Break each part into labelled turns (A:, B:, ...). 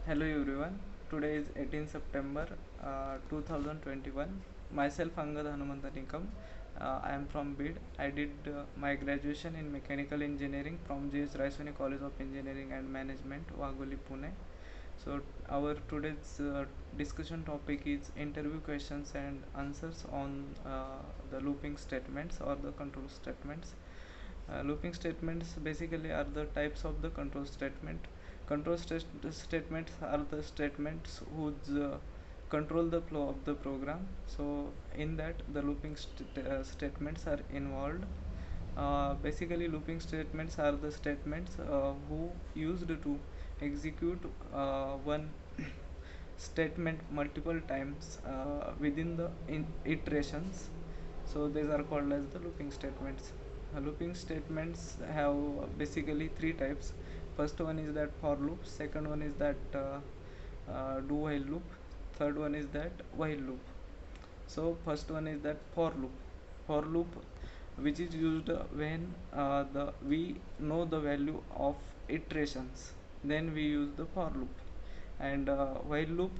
A: Hello everyone. Today is 18 September 2021. Myself Angad Hanumantanikam. I am from BID. I did my graduation in mechanical engineering from J.S. Raisoni College of Engineering and Management, Wagoli, Pune. So our today's discussion topic is interview questions and answers on the looping statements or the control statements. Looping statements basically are the types of the control statement. Statements are the statements whose control the flow of the program. So in that the looping statements are involved. Basically looping statements are the statements who used to execute one statement multiple times within the iterations. So these are called as the looping statements. Looping statements have basically three types. First one is that for loop, second one is that do while loop, third one is that while loop. So first one is that for loop which is used when the we know the value of iterations, then we use the for loop. And while loop,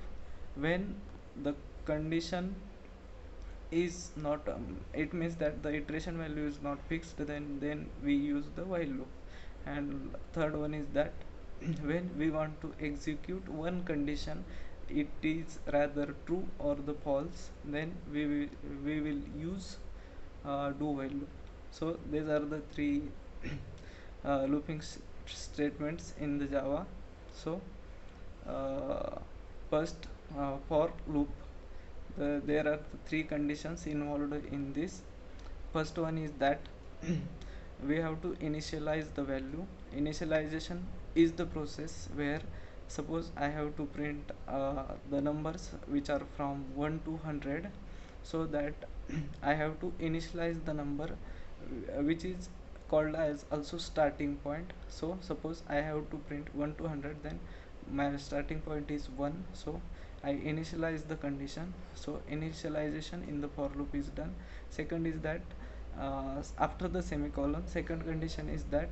A: when the condition is not it means that the iteration value is not fixed, then we use the while loop. And third one is that when we want to execute one condition, it is rather true or the false, then we will use do while loop. So these are the three looping statements in the Java. So first, for loop, there are three conditions involved in this. First one is that we have to initialize the value. Initialization is the process where, suppose I have to print the numbers which are from 1 to 100, so that I have to initialize the number which is called as also starting point. So suppose I have to print 1 to 100, then my starting point is 1, so I initialize the condition. So initialization in the for loop is done. Second is that after the semicolon, second condition is that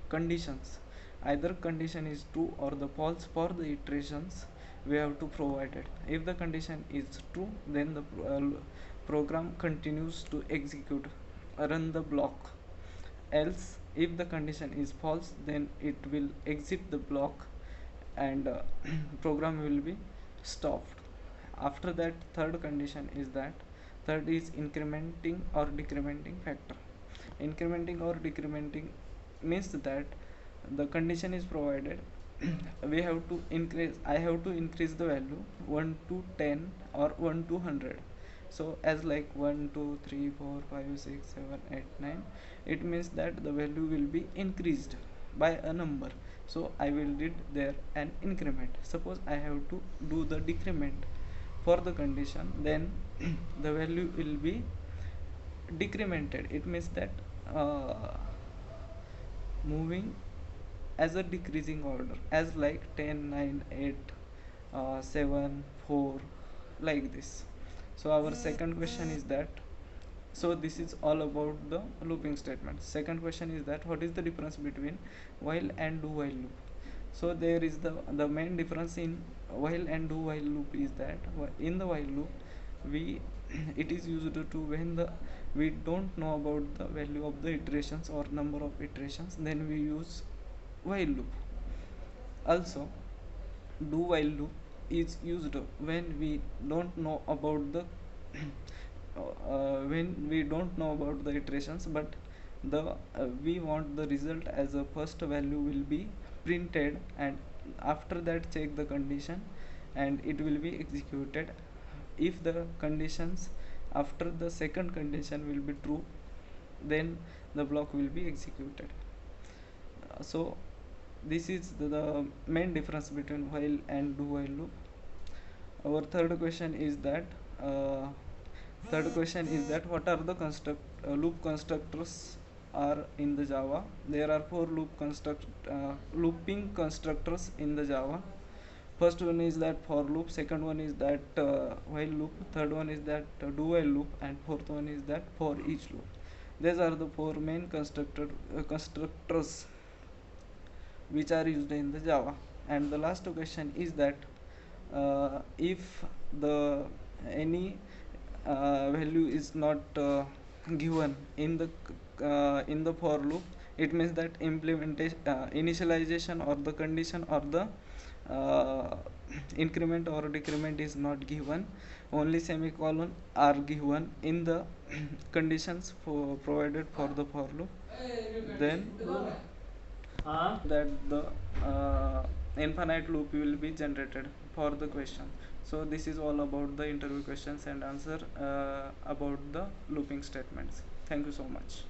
A: conditions, either condition is true or the false for the iterations we have to provide it. If the condition is true, then the program continues to execute, run the block. Else if the condition is false, then it will exit the block and program will be stopped. After that, third condition is that third is incrementing or decrementing factor. Incrementing or decrementing means that the condition is provided we have to increase, I have to increase the value 1 to 10 or 1 to 100. So as like 1 2 3 4 5 6 7 8 9, it means that the value will be increased by a number. So I will did there an increment. Suppose I have to do the decrement for the condition, then the value will be decremented. It means that moving as a decreasing order, as like 10 9 8 7 4, like this. So our second question is that, so this is all about the looping statement. Second question is that what is the difference between while and do while loop. So there is the main difference in while and do while loop is that in the while loop we it is used to when the we don't know about the value of the iterations or number of iterations, then we use while loop. Also, do while loop is used when we don't know about the when we don't know about the iterations, but the we want the result as a first value will be printed, and after that check the condition and it will be executed. If the conditions after the second condition will be true, then the block will be executed. So this is the main difference between while and do while loop. Our third question is that what are the loop constructors are in the Java. There are four looping constructors in the Java. First one is that for loop, second one is that while loop, third one is that do while loop, and fourth one is that for each loop. These are the four main constructors which are used in the Java. And the last question is that if the any value is not given in the for loop, it means that implementation initialization or the condition or the uh, increment or decrement is not given. Only semicolon are given in the conditions for provided for the for loop. Then that the infinite loop will be generated for the question. So this is all about the interview questions and answer about the looping statements. Thank you so much.